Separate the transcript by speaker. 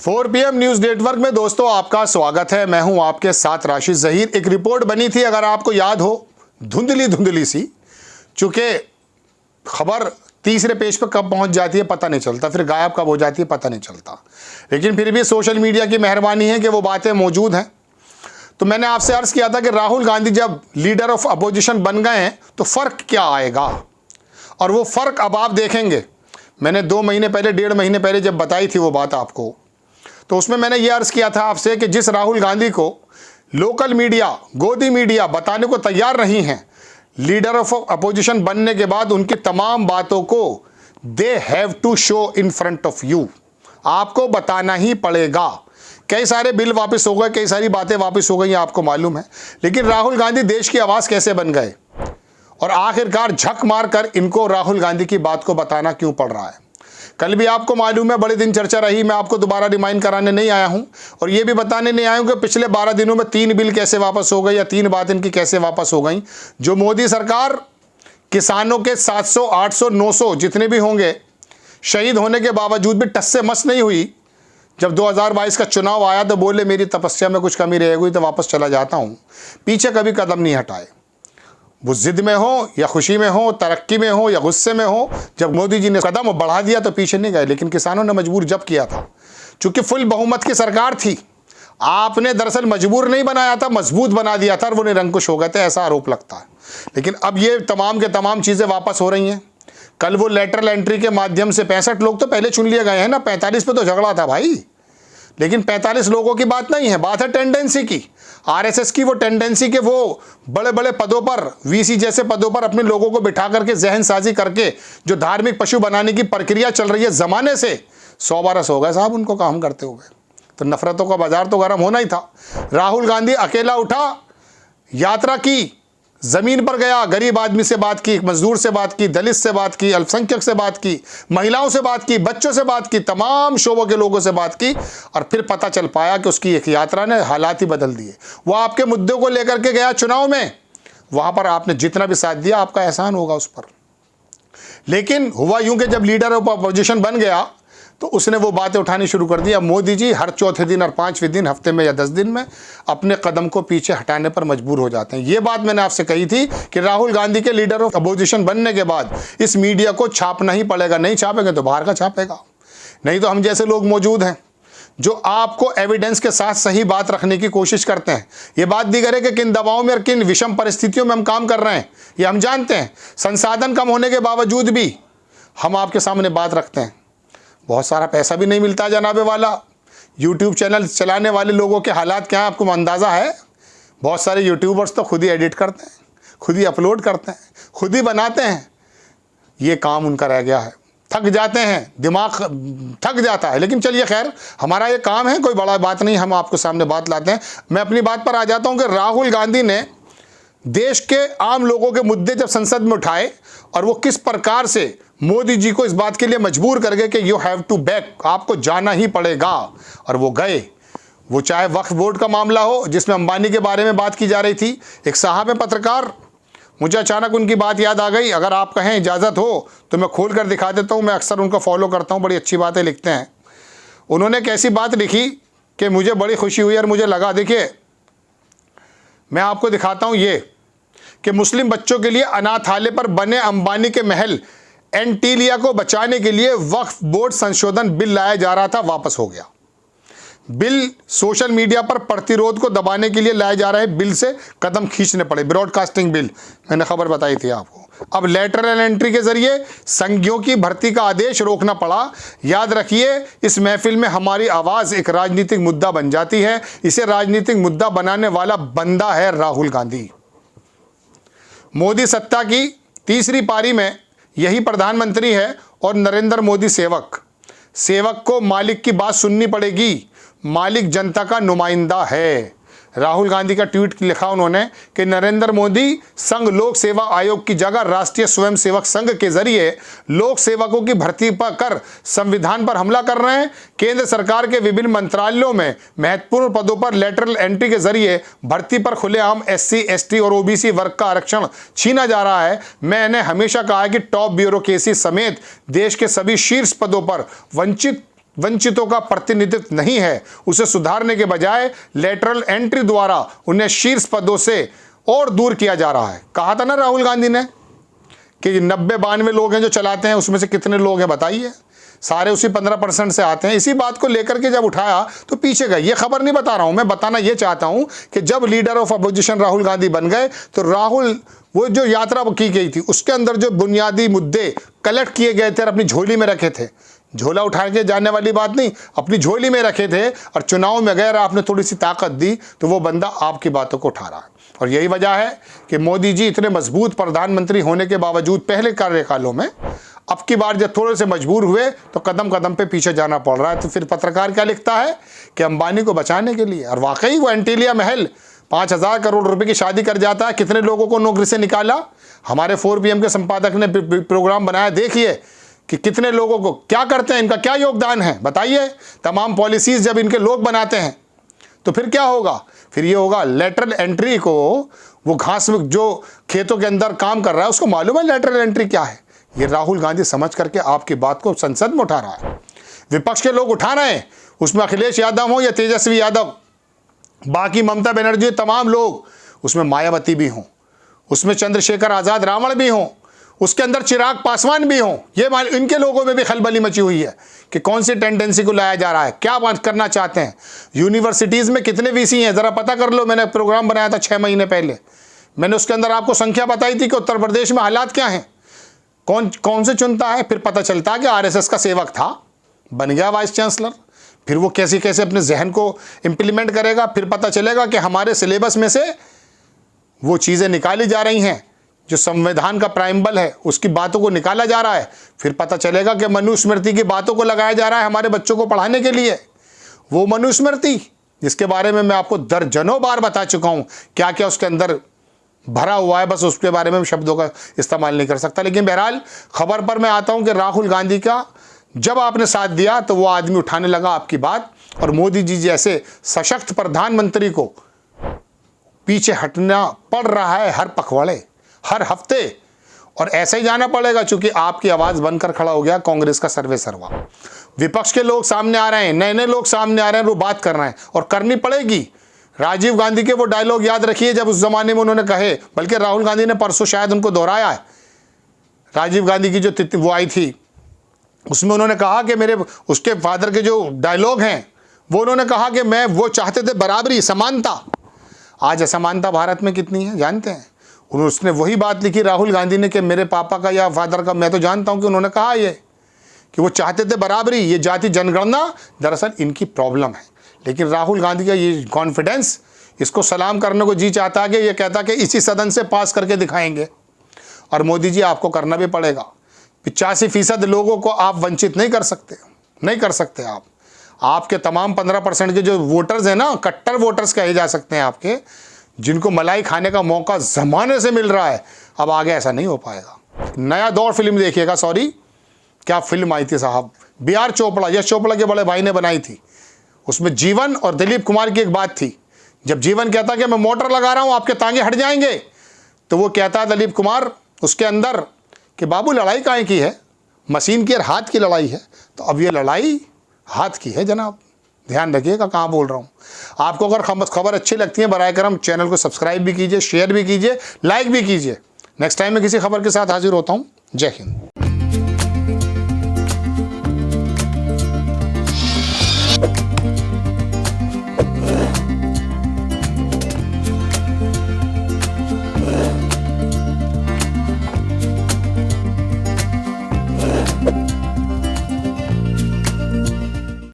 Speaker 1: 4 PM news network में दोस्तों आपका स्वागत है। मैं हूं आपके साथ राशिद ज़हीर। एक रिपोर्ट बनी थी, अगर आपको याद हो, धुंधली सी, चूंकि खबर तीसरे पेज पर कब पहुंच जाती है पता नहीं चलता, फिर गायब कब हो जाती है पता नहीं चलता, लेकिन फिर भी सोशल मीडिया की मेहरबानी है कि वो बातें मौजूद हैं। तो मैंने आपसे अर्ज किया था कि राहुल गांधी जब लीडर ऑफ अपोजिशन बन गए हैं तो फ़र्क क्या आएगा, और वो फ़र्क अब आप देखेंगे। मैंने 2 महीने पहले, 1.5 महीने पहले जब बताई थी वो बात आपको, तो उसमें मैंने ये अर्ज़ किया था आपसे कि जिस राहुल गांधी को लोकल मीडिया, गोदी मीडिया बताने को तैयार नहीं है, लीडर ऑफ अपोजिशन बनने के बाद उनकी तमाम बातों को they have to show in front of you, आपको बताना ही पड़ेगा। कई सारे बिल वापस हो गए, कई सारी बातें वापस हो गई, आपको मालूम है, लेकिन राहुल गांधी देश की आवाज़ कैसे बन गए, और आखिरकार झक मारकर इनको राहुल गांधी की बात को बताना क्यों पड़ रहा है। कल भी आपको मालूम है, बड़े दिन चर्चा रही, मैं आपको दोबारा रिमाइंड कराने नहीं आया हूं, और ये भी बताने नहीं आया हूं कि पिछले 12 दिनों में 3 बिल कैसे वापस हो गए, या 3 बात इनकी कैसे वापस हो गई। जो मोदी सरकार किसानों के 700, 800, 900 जितने भी होंगे शहीद होने के बावजूद भी टस से मस नहीं हुई। जब 2022 का चुनाव आया तो बोले मेरी तपस्या में कुछ कमी रह गई तो वापस चला जाता हूँ, पीछे कभी कदम नहीं हटाए। वो जिद में हो या खुशी में हो, तरक्की में हो या गुस्से में हो, जब मोदी जी ने कदम बढ़ा दिया तो पीछे नहीं गए, लेकिन किसानों ने मजबूर जब किया था, चूंकि फुल बहुमत की सरकार थी। आपने दरअसल मजबूर नहीं बनाया था, मजबूत बना दिया था, और वो निरंकुश हो गए थे, ऐसा आरोप लगता है। लेकिन अब ये तमाम के तमाम चीज़ें वापस हो रही हैं। कल वो लेटरल एंट्री के माध्यम से 65 लोग तो पहले चुन लिए गए हैं ना, 45 पे तो झगड़ा था भाई, लेकिन 45 लोगों की बात नहीं है, बात है टेंडेंसी की, आरएसएस की। वो टेंडेंसी के वो बड़े बड़े पदों पर, वीसी जैसे पदों पर अपने लोगों को बिठा करके जहनसाजी करके जो धार्मिक पशु बनाने की प्रक्रिया चल रही है ज़माने से, 100 बरस हो गए साहब उनको काम करते हुए। तो नफरतों का बाजार तो गर्म होना ही था। राहुल गांधी अकेला उठा, यात्रा की, ज़मीन पर गया, गरीब आदमी से बात की, मजदूर से बात की, दलित से बात की, अल्पसंख्यक से बात की, महिलाओं से बात की, बच्चों से बात की, तमाम शोबों के लोगों से बात की, और फिर पता चल पाया कि उसकी एक यात्रा ने हालात ही बदल दिए। वो आपके मुद्दों को लेकर के गया चुनाव में, वहाँ पर आपने जितना भी साथ दिया आपका एहसान होगा उस पर। लेकिन हुआ यूँ कि जब लीडर ऑफ अपोजिशन बन गया तो उसने वो बातें उठानी शुरू कर दी। अब मोदी जी हर चौथे दिन और 5वें दिन, हफ्ते में या 10 दिन में अपने कदम को पीछे हटाने पर मजबूर हो जाते हैं। ये बात मैंने आपसे कही थी कि राहुल गांधी के लीडर ऑफ अपोजिशन बनने के बाद इस मीडिया को छापना ही पड़ेगा, नहीं छापेंगे तो बाहर का छापेगा। नहीं तो हम जैसे लोग मौजूद हैं जो आपको एविडेंस के साथ सही बात रखने की कोशिश करते हैं। ये बात दीगर है कि किन दबाव में और किन विषम परिस्थितियों में हम काम कर रहे हैं, ये हम जानते हैं। संसाधन कम होने के बावजूद भी हम आपके सामने बात रखते हैं। बहुत सारा पैसा भी नहीं मिलता जनाबे वाला। यूट्यूब चैनल चलाने वाले लोगों के हालात क्या हैं आपको अंदाज़ा है? बहुत सारे यूट्यूबर्स तो खुद ही एडिट करते हैं, खुद ही अपलोड करते हैं, खुद ही बनाते हैं। ये काम उनका रह गया है, थक जाते हैं, दिमाग थक जाता है। लेकिन चलिए खैर, हमारा ये काम है, कोई बड़ा बात नहीं, हम आपको सामने बात लाते हैं। मैं अपनी बात पर आ जाता हूँ कि राहुल गांधी ने देश के आम लोगों के मुद्दे जब संसद में उठाए, और वो किस प्रकार से मोदी जी को इस बात के लिए मजबूर कर गए कि यू हैव टू बैक, आपको जाना ही पड़ेगा, और वो गए। वो चाहे वक्फ बोर्ड का मामला हो जिसमें अंबानी के बारे में बात की जा रही थी, एक साहब है पत्रकार, मुझे अचानक उनकी बात याद आ गई। अगर आप कहें इजाज़त हो तो मैं खोल कर दिखा देता हूँ, मैं अक्सर उनको फॉलो करता हूँ, बड़ी अच्छी बातें लिखते हैं। उन्होंने एक ऐसी बात लिखी कि मुझे बड़ी खुशी हुई, और मुझे लगा, देखिए मैं आपको दिखाता हूँ ये, कि मुस्लिम बच्चों के लिए अनाथालय पर बने अंबानी के महल एंटीलिया को बचाने के लिए वक्फ बोर्ड संशोधन बिल लाया जा रहा था, वापस हो गया। बिल सोशल मीडिया पर प्रतिरोध को दबाने के लिए लाए जा रहे बिल से कदम खींचने पड़े, ब्रॉडकास्टिंग बिल, मैंने खबर बताई थी आपको। अब लेटरल एंट्री के जरिए संघियों की भर्ती का आदेश रोकना पड़ा। याद रखिए, इस महफिल में हमारी आवाज़ एक राजनीतिक मुद्दा बन जाती है। इसे राजनीतिक मुद्दा बनाने वाला बंदा है राहुल गांधी। मोदी सत्ता की तीसरी पारी में यही प्रधानमंत्री है, और नरेंद्र मोदी सेवक। सेवक को मालिक की बात सुननी पड़ेगी, मालिक जनता का नुमाइंदा है। राहुल गांधी का ट्वीट लिखा उन्होंने कि नरेंद्र मोदी संघ लोक सेवा आयोग की जगह राष्ट्रीय स्वयंसेवक संघ के जरिए लोक सेवकों की भर्ती पर कर संविधान पर हमला कर रहे हैं। केंद्र सरकार के विभिन्न मंत्रालयों में महत्वपूर्ण पदों पर लेटरल एंट्री के जरिए भर्ती पर खुलेआम SC, ST और OBC वर्ग का आरक्षण छीना जा रहा है। मैंने हमेशा कहा है कि टॉप ब्यूरोक्रेसी समेत देश के सभी शीर्ष पदों पर वंचित वंचितों का प्रतिनिधित्व नहीं है, उसे सुधारने के बजाय लेटरल एंट्री द्वारा उन्हें शीर्ष पदों से और दूर किया जा रहा है। कहा था ना राहुल गांधी ने कि 90-92 लोग हैं जो चलाते हैं, उसमें से कितने लोग हैं बताइए, सारे उसी 15% से आते हैं। इसी बात को लेकर के जब उठाया तो पीछे गए। ये खबर नहीं बता रहा हूं मैं, बताना ये चाहता हूं कि जब leader of opposition Rahul Gandhi बन गए तो राहुल वो जो यात्रा की गई थी उसके अंदर जो बुनियादी मुद्दे कलेक्ट किए गए थे और अपनी झोली में रखे थे, झोला उठा के जाने वाली बात नहीं, अपनी झोली में रखे थे, और चुनाव में अगर आपने थोड़ी सी ताकत दी तो वो बंदा आपकी बातों को उठा रहा है। और यही वजह है कि मोदी जी इतने मजबूत प्रधानमंत्री होने के बावजूद पहले कार्यकालों में अब की बार जब थोड़े से मजबूर हुए तो कदम कदम पे पीछे जाना पड़ रहा है। तो फिर पत्रकार क्या लिखता है कि अंबानी को बचाने के लिए, और वाकई वो एंटीलिया महल 5,000 करोड़ रुपए की शादी कर जाता है, कितने लोगों को नौकरी से निकाला। हमारे 4PM के संपादक ने प्रोग्राम बनाया, देखिए कि कितने लोगों को क्या करते हैं, इनका क्या योगदान है बताइए। तमाम पॉलिसीज जब इनके लोग बनाते हैं तो फिर क्या होगा, फिर ये होगा लेटरल एंट्री को, वो घास में जो खेतों के अंदर काम कर रहा है उसको मालूम है लेटरल एंट्री क्या है। ये राहुल गांधी समझ करके आपकी बात को संसद में उठा रहा है, विपक्ष के लोग उठा रहे हैं, उसमें अखिलेश यादव हो या तेजस्वी यादव, बाकी ममता बनर्जी, तमाम लोग, उसमें मायावती भी हों, उसमें चंद्रशेखर आज़ाद रावण भी हों, उसके अंदर चिराग पासवान भी हों, ये इनके लोगों में भी खलबली मची हुई है कि कौन सी टेंडेंसी को लाया जा रहा है, क्या बात करना चाहते हैं। यूनिवर्सिटीज़ में कितने VC हैं ज़रा पता कर लो। मैंने प्रोग्राम बनाया था 6 महीने पहले, मैंने उसके अंदर आपको संख्या बताई थी कि उत्तर प्रदेश में हालात क्या हैं, कौन से चुनता है। फिर पता चलता है कि RSS का सेवक था, बन गया वाइस चांसलर, फिर वो कैसे कैसे अपने जहन को इम्प्लीमेंट करेगा। फिर पता चलेगा कि हमारे सिलेबस में से वो चीज़ें निकाली जा रही हैं, जो संविधान का प्राइम्बल है उसकी बातों को निकाला जा रहा है। फिर पता चलेगा कि मनुस्मृति की बातों को लगाया जा रहा है हमारे बच्चों को पढ़ाने के लिए। वो मनुस्मृति जिसके बारे में मैं आपको दर्जनों बार बता चुका हूँ क्या क्या उसके अंदर भरा हुआ है, बस उसके बारे में शब्दों का इस्तेमाल नहीं कर सकता। लेकिन बहरहाल खबर पर मैं आता हूँ कि राहुल गांधी का जब आपने साथ दिया तो वो आदमी उठाने लगा आपकी बात, और मोदी जी जैसे सशक्त प्रधानमंत्री को पीछे हटना पड़ रहा है हर पखवाड़े, हर हफ्ते, और ऐसे ही जाना पड़ेगा चूंकि आपकी आवाज़ बनकर खड़ा हो गया कांग्रेस का सर्वे सर्वा। विपक्ष के लोग सामने आ रहे हैं, नए नए लोग सामने आ रहे हैं, वो बात कर रहे हैं और करनी पड़ेगी। राजीव गांधी के वो डायलॉग याद रखिए जब उस जमाने में उन्होंने कहे, बल्कि राहुल गांधी ने परसों शायद उनको दोहराया है। राजीव गांधी की जो वो आई थी उसमें उन्होंने कहा कि मेरे उसके फादर के जो डायलॉग हैं वो उन्होंने कहा कि मैं वो चाहते थे बराबरी, समानता। आज असमानता भारत में कितनी है जानते हैं। उसने वही बात लिखी राहुल गांधी ने कि मेरे पापा का या फादर का, मैं तो जानता हूं कि उन्होंने कहा ये कि वो चाहते थे बराबरी। ये जाति जनगणना दरअसल इनकी प्रॉब्लम है, लेकिन राहुल गांधी का ये कॉन्फिडेंस, इसको सलाम करने को जी चाहता है कि ये कहता कि इसी सदन से पास करके दिखाएंगे। और मोदी जी आपको करना भी पड़ेगा। 85% लोगों को आप वंचित नहीं कर सकते, नहीं कर सकते आप। आपके तमाम 15% के जो वोटर्स हैं ना, कट्टर वोटर्स कहे जा सकते हैं आपके, जिनको मलाई खाने का मौका ज़माने से मिल रहा है, अब आगे ऐसा नहीं हो पाएगा। नया दौर फिल्म देखिएगा, सॉरी क्या फिल्म आई थी साहब, BR चोपड़ा, यश चोपड़ा के बड़े भाई ने बनाई थी। उसमें जीवन और दिलीप कुमार की एक बात थी। जब जीवन कहता कि मैं मोटर लगा रहा हूँ आपके तांगे हट जाएंगे, तो वो कहता दिलीप कुमार उसके अंदर कि बाबू लड़ाई काहे की है, मशीन की और हाथ की लड़ाई है। तो अब ये लड़ाई हाथ की है जनाब, ध्यान रखिएगा कहाँ बोल रहा हूँ। आपको अगर खबर अच्छी लगती है बराए करम चैनल को सब्सक्राइब भी कीजिए, शेयर भी कीजिए, लाइक भी कीजिए। नेक्स्ट टाइम मैं किसी खबर के साथ हाजिर होता हूँ। जय हिंद।